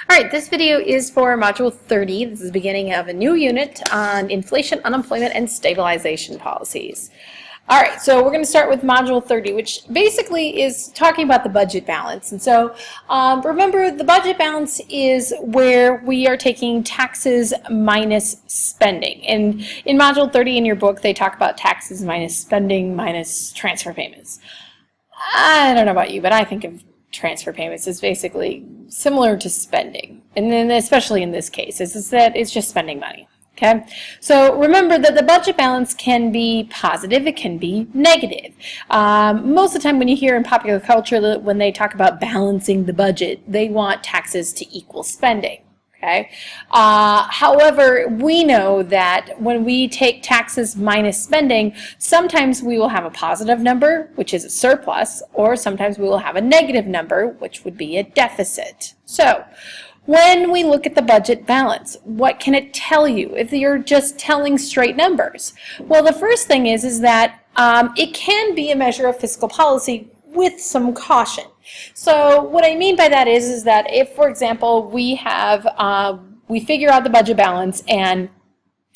All right, this video is for Module 30. This is the beginning of a new unit on inflation, unemployment, and stabilization policies. All right, so we're going to start with Module 30, which basically is talking about the budget balance. And so remember, the budget balance is where we are taking taxes minus spending. And in Module 30 in your book, they talk about taxes minus spending minus transfer payments. I don't know about you, but I think of transfer payments is basically similar to spending, and then especially in this case is that it's just spending money. Okay, so remember that the budget balance can be positive, it can be negative. Most of the time when you hear in popular culture that when they talk about balancing the budget, they want taxes to equal spending. Okay. However, we know that when we take taxes minus spending, sometimes we will have a positive number, which is a surplus, or sometimes we will have a negative number, which would be a deficit. So, when we look at the budget balance, what can it tell you if you're just telling straight numbers? Well, the first thing is that it can be a measure of fiscal policy with some caution. So what I mean by that is that if, for example, we have we figure out the budget balance and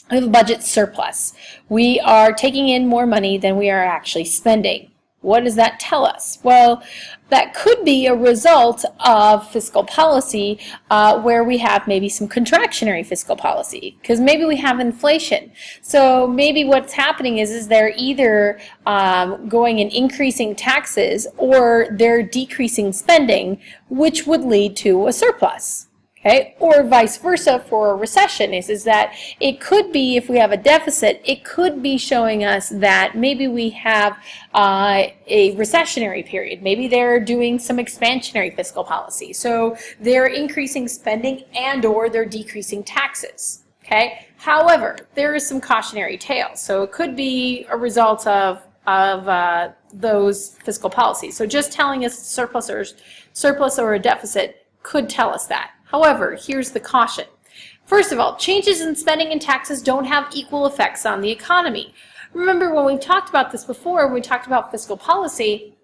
we have a budget surplus, we are taking in more money than we are actually spending. What does that tell us? Well, that could be a result of fiscal policy where we have maybe some contractionary fiscal policy, because maybe we have inflation. So maybe what's happening is they're either going and increasing taxes or they're decreasing spending, which would lead to a surplus. Okay, or vice versa for a recession is that it could be, if we have a deficit, it could be showing us that maybe we have a recessionary period. Maybe they're doing some expansionary fiscal policy. So they're increasing spending and or they're decreasing taxes. Okay, however, there is some cautionary tales. So it could be a result of those fiscal policies. So just telling us surplus or a deficit could tell us that. However, here's the caution. First of all, changes in spending and taxes don't have equal effects on the economy. Remember when we've talked about this before, when we talked about fiscal policy,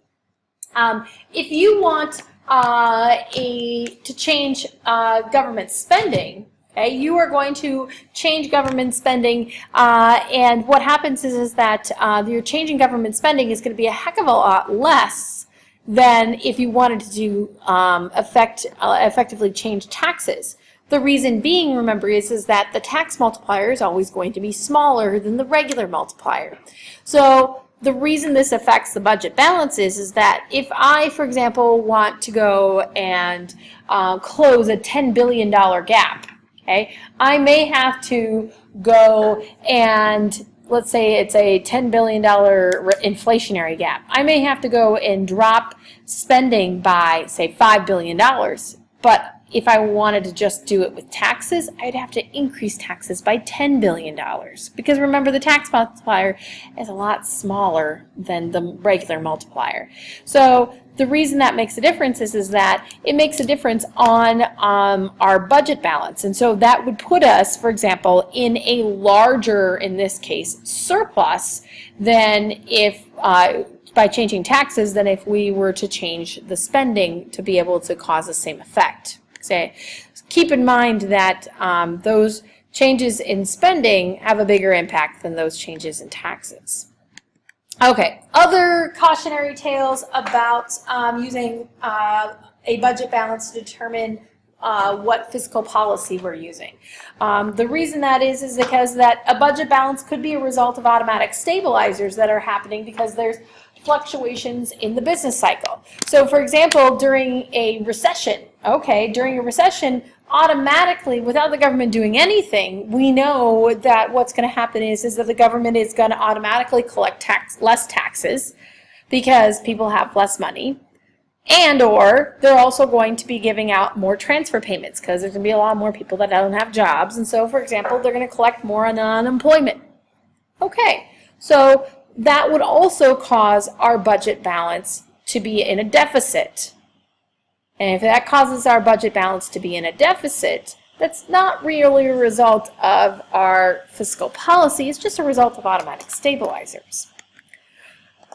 if you want to change government spending, okay, you are going to change government spending, and what happens is that your changing government spending is going to be a heck of a lot less than if you wanted to do effectively change taxes. The reason being, remember, is that the tax multiplier is always going to be smaller than the regular multiplier. So the reason this affects the budget balance is that if I, for example, want to go and close a $10 billion gap, okay, I may have to go and let's say it's a $10 billion inflationary gap. I may have to go and drop spending by, say, $5 billion. But if I wanted to just do it with taxes, I'd have to increase taxes by $10 billion. Because remember, the tax multiplier is a lot smaller than the regular multiplier. So the reason that makes a difference is that it makes a difference on our budget balance. And so that would put us, for example, in a larger, in this case, surplus than if by changing taxes than if we were to change the spending to be able to cause the same effect. So keep in mind that those changes in spending have a bigger impact than those changes in taxes. Okay, other cautionary tales about using a budget balance to determine what fiscal policy we're using. The reason that is because that a budget balance could be a result of automatic stabilizers that are happening because there's fluctuations in the business cycle. So for example, during a recession, automatically, without the government doing anything, we know that what's going to happen is that the government is going to automatically collect less taxes because people have less money, and or they're also going to be giving out more transfer payments because there's going to be a lot more people that don't have jobs, and so, for example, they're going to collect more on unemployment. Okay, so that would also cause our budget balance to be in a deficit. And if that causes our budget balance to be in a deficit, that's not really a result of our fiscal policy, it's just a result of automatic stabilizers.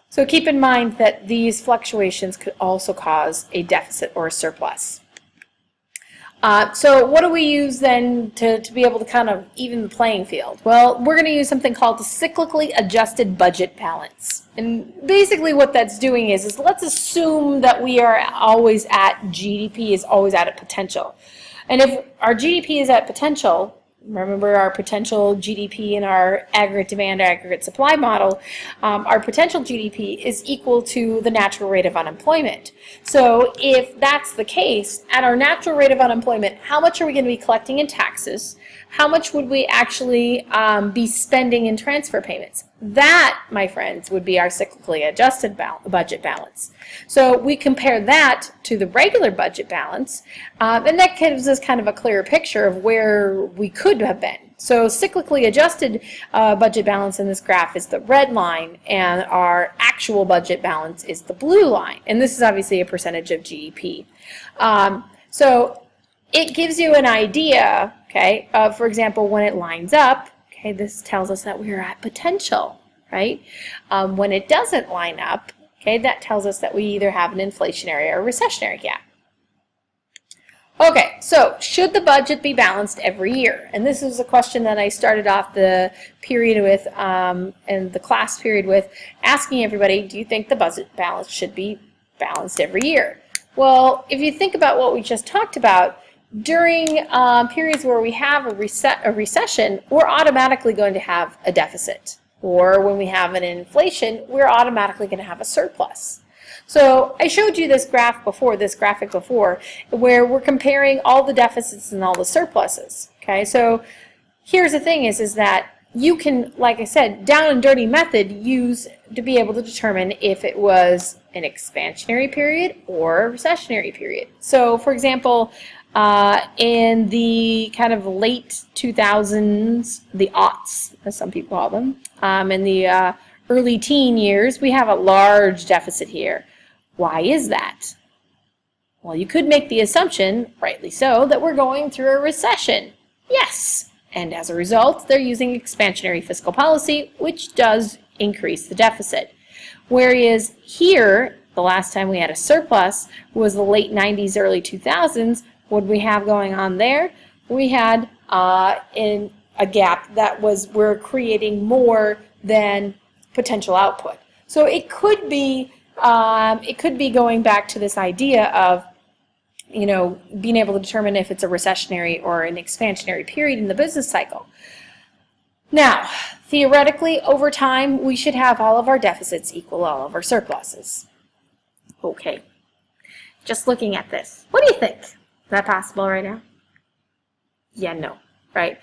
So keep in mind that these fluctuations could also cause a deficit or a surplus. So what do we use then to be able to kind of even the playing field? Well, we're going to use something called the cyclically adjusted budget balance. And basically what that's doing is let's assume that we are always at GDP is always at a potential. And if our GDP is at potential, remember our potential GDP in our aggregate demand, aggregate supply model, our potential GDP is equal to the natural rate of unemployment. So if that's the case, at our natural rate of unemployment, how much are we going to be collecting in taxes? How much would we actually be spending in transfer payments? That, my friends, would be our cyclically adjusted budget balance. So we compare that to the regular budget balance, and that gives us kind of a clearer picture of where we could have been. So cyclically adjusted budget balance in this graph is the red line, and our actual budget balance is the blue line. And this is obviously a percentage of GDP. So it gives you an idea, okay, of, for example, when it lines up, okay, this tells us that we're at potential, right? When it doesn't line up, okay, that tells us that we either have an inflationary or recessionary gap. Okay, so should the budget be balanced every year? And this is a question that I started off the period with, and the class period with, asking everybody, do you think the budget balance should be balanced every year? Well, if you think about what we just talked about, during periods where we have a recession, we're automatically going to have a deficit. Or when we have an inflation, we're automatically going to have a surplus. So I showed you this graph before, this graphic before, where we're comparing all the deficits and all the surpluses. Okay, so here's the thing is that you can, like I said, down and dirty method use to be able to determine if it was an expansionary period or a recessionary period. So for example, in the kind of late 2000s, the aughts, as some people call them, in the early teen years, we have a large deficit here. Why is that? Well, you could make the assumption, rightly so, that we're going through a recession. Yes, and as a result, they're using expansionary fiscal policy, which does increase the deficit. Whereas here, the last time we had a surplus was the late 90s, early 2000s. What did we have going on there? We had in a gap that was, we're creating more than potential output. So it could be going back to this idea of, you know, being able to determine if it's a recessionary or an expansionary period in the business cycle. Now, theoretically, over time, we should have all of our deficits equal all of our surpluses. Okay, just looking at this, what do you think? Is that possible right now? Yeah, no, right?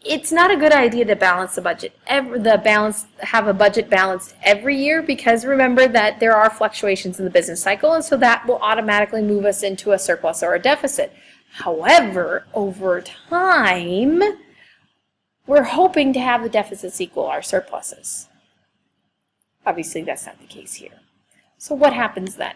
It's not a good idea to balance the budget, have a budget balanced every year, because remember that there are fluctuations in the business cycle, and so that will automatically move us into a surplus or a deficit. However, over time, we're hoping to have the deficits equal our surpluses. Obviously, that's not the case here. So what happens then?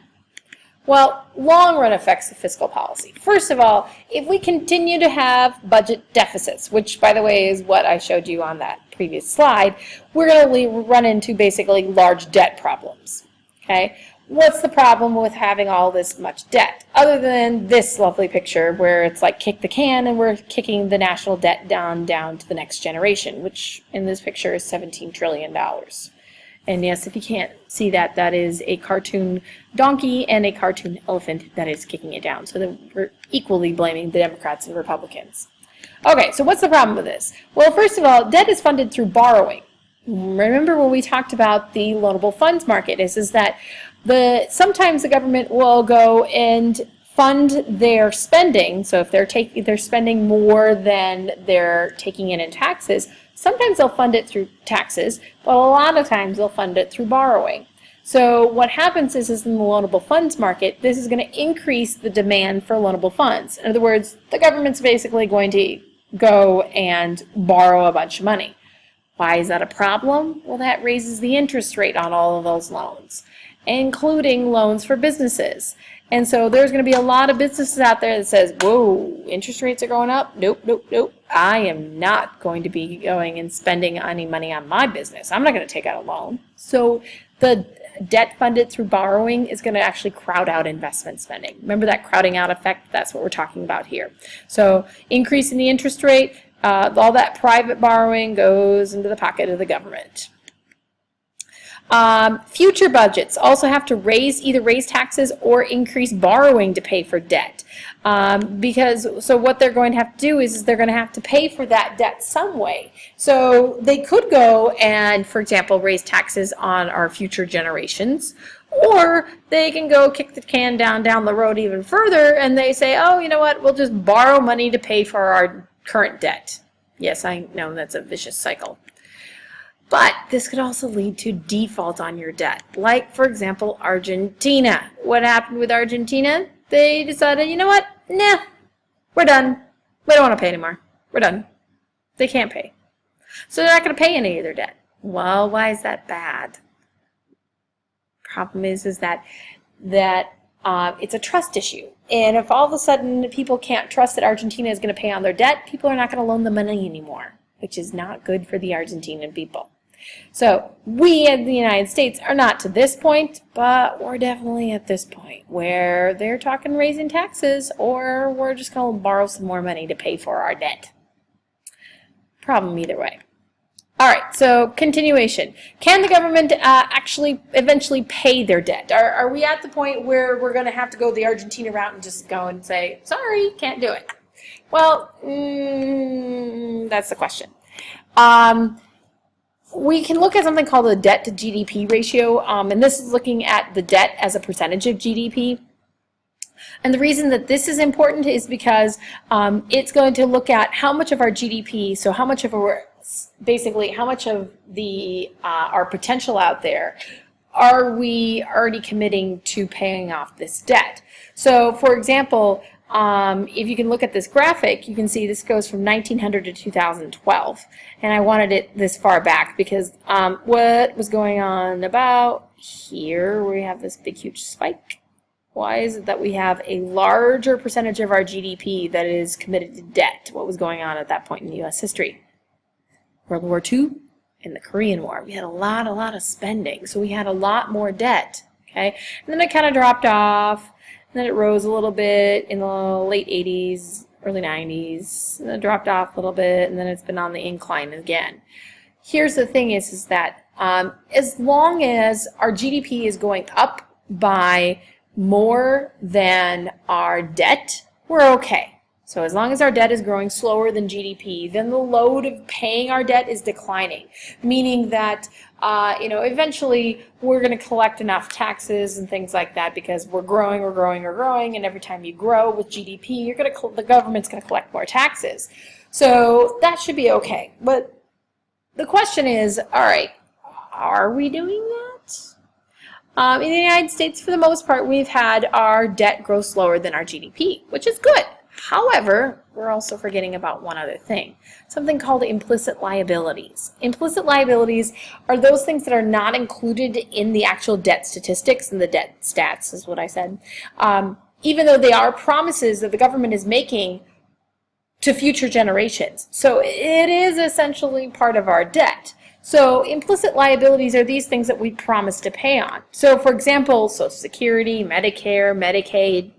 Well, long-run effects of fiscal policy. First of all, if we continue to have budget deficits, which, by the way, is what I showed you on that previous slide, we're going to run into basically large debt problems. Okay? What's the problem with having all this much debt? Other than this lovely picture where it's like kick the can and we're kicking the national debt down to the next generation, which in this picture is $17 trillion. And yes, if you can't see that, that is a cartoon donkey and a cartoon elephant that is kicking it down. So then we're equally blaming the Democrats and Republicans. Okay, so what's the problem with this? Well, first of all, debt is funded through borrowing. Remember when we talked about the loanable funds market is that sometimes the government will go and fund their spending. So if they're spending more than they're taking in taxes, sometimes they'll fund it through taxes, but a lot of times they'll fund it through borrowing. So what happens is in the loanable funds market, this is going to increase the demand for loanable funds. In other words, the government's basically going to go and borrow a bunch of money. Why is that a problem? Well, that raises the interest rate on all of those loans, including loans for businesses. And so there's going to be a lot of businesses out there that says, whoa, interest rates are going up? Nope, nope, nope. I am not going to be going and spending any money on my business. I'm not going to take out a loan. So the debt funded through borrowing is going to actually crowd out investment spending. Remember that crowding out effect? That's what we're talking about here. So increase in the interest rate, all that private borrowing goes into the pocket of the government. Future budgets also have to either raise taxes or increase borrowing to pay for debt. So what they're going to have to do is they're going to have to pay for that debt some way. So they could go and, for example, raise taxes on our future generations, or they can go kick the can down the road even further and they say, oh, you know what, we'll just borrow money to pay for our current debt. Yes, I know that's a vicious cycle. But this could also lead to default on your debt. Like, for example, Argentina. What happened with Argentina? They decided, you know what? Nah, we're done. We don't want to pay anymore. We're done. They can't pay. So they're not going to pay any of their debt. Well, why is that bad? Problem is that it's a trust issue. And if all of a sudden people can't trust that Argentina is going to pay on their debt, people are not going to loan them money anymore, which is not good for the Argentinian people. So we in the United States are not to this point, but we're definitely at this point where they're talking raising taxes, or we're just going to borrow some more money to pay for our debt. Problem either way. All right, so continuation. Can the government actually eventually pay their debt? Are we at the point where we're going to have to go the Argentina route and just go and say, sorry, can't do it? Well, that's the question. We can look at something called the debt to GDP ratio, and this is looking at the debt as a percentage of GDP. And the reason that this is important is because it's going to look at how much of our GDP, so how much of our, basically how much of the our potential out there are we already committing to paying off this debt. So for example, if you can look at this graphic, you can see this goes from 1900 to 2012, and I wanted it this far back because what was going on about here, where we have this big huge spike. Why is it that we have a larger percentage of our GDP that is committed to debt? What was going on at that point in U.S. history? World War II and the Korean War. We had a lot of spending, so we had a lot more debt. Okay, and then it kind of dropped off. Then it rose a little bit in the late 80s, early 90s, and then it dropped off a little bit, and then it's been on the incline again. Here's the thing is that as long as our GDP is going up by more than our debt, we're okay. So as long as our debt is growing slower than GDP, then the load of paying our debt is declining, meaning that eventually we're going to collect enough taxes and things like that because we're growing, and every time you grow with GDP, the government's going to collect more taxes. So that should be okay. But the question is, all right, are we doing that? In the United States, for the most part, we've had our debt grow slower than our GDP, which is good. However, we're also forgetting about one other thing, something called implicit liabilities. Implicit liabilities are those things that are not included in the actual debt statistics, and the debt stats is what I said, even though they are promises that the government is making to future generations. So it is essentially part of our debt. So implicit liabilities are these things that we promise to pay on. So for example, Social Security, Medicare, Medicaid,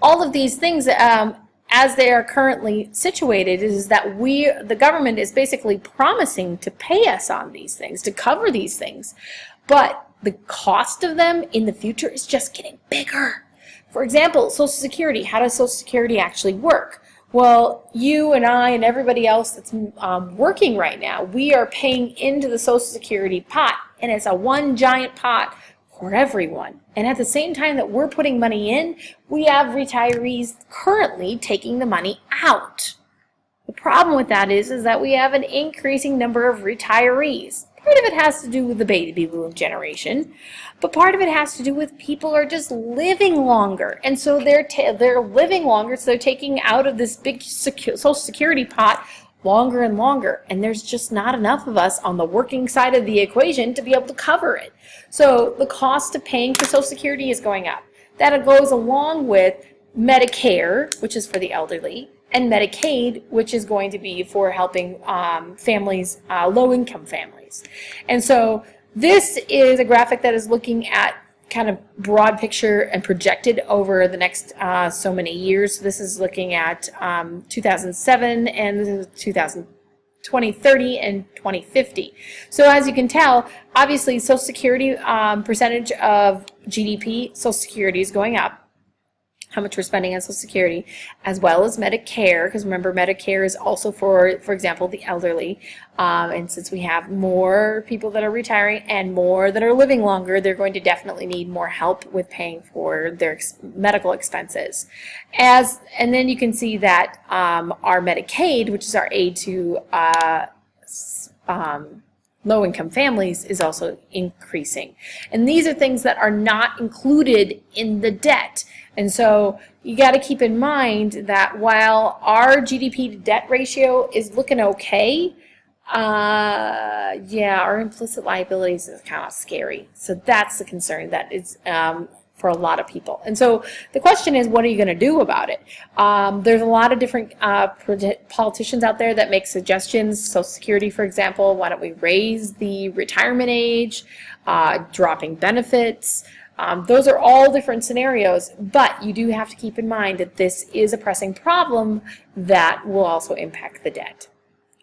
all of these things, as they are currently situated, is that the government is basically promising to pay us on these things, to cover these things. But the cost of them in the future is just getting bigger. For example, Social Security. How does Social Security actually work? Well, you and I and everybody else that's working right now, we are paying into the Social Security pot, and it's a one giant pot for everyone. And at the same time that we're putting money in, we have retirees currently taking the money out. The problem with that is that we have an increasing number of retirees. Part of it has to do with the baby boom generation, but part of it has to do with people are just living longer. And so they're living longer, so they're taking out of this big Social Security pot longer and longer, and there's just not enough of us on the working side of the equation to be able to cover it. So the cost of paying for Social Security is going up. That goes along with Medicare, which is for the elderly, and Medicaid, which is going to be for helping families, low-income families. And so This is a graphic that is looking at kind of broad picture and projected over the next so many years. This is looking at 2007 and this is 2030 and 2050. So as you can tell, obviously Social Security percentage of GDP, Social Security is going up, how much we're spending on Social Security, as well as Medicare, because remember Medicare is also for example, the elderly, and since we have more people that are retiring and more that are living longer, they're going to definitely need more help with paying for their medical expenses. And then you can see that our Medicaid, which is our aid to low-income families, is also increasing. And these are things that are not included in the debt. And so you got to keep in mind that while our GDP to debt ratio is looking okay, yeah, our implicit liabilities is kind of scary. So that's the concern that is for a lot of people. And so the question is, what are you going to do about it? There's a lot of different politicians out there that make suggestions. Social Security, for example, why don't we raise the retirement age, dropping benefits. Those are all different scenarios, but you do have to keep in mind that this is a pressing problem that will also impact the debt.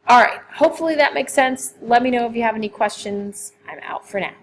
All right, hopefully that makes sense. Let me know if you have any questions. I'm out for now.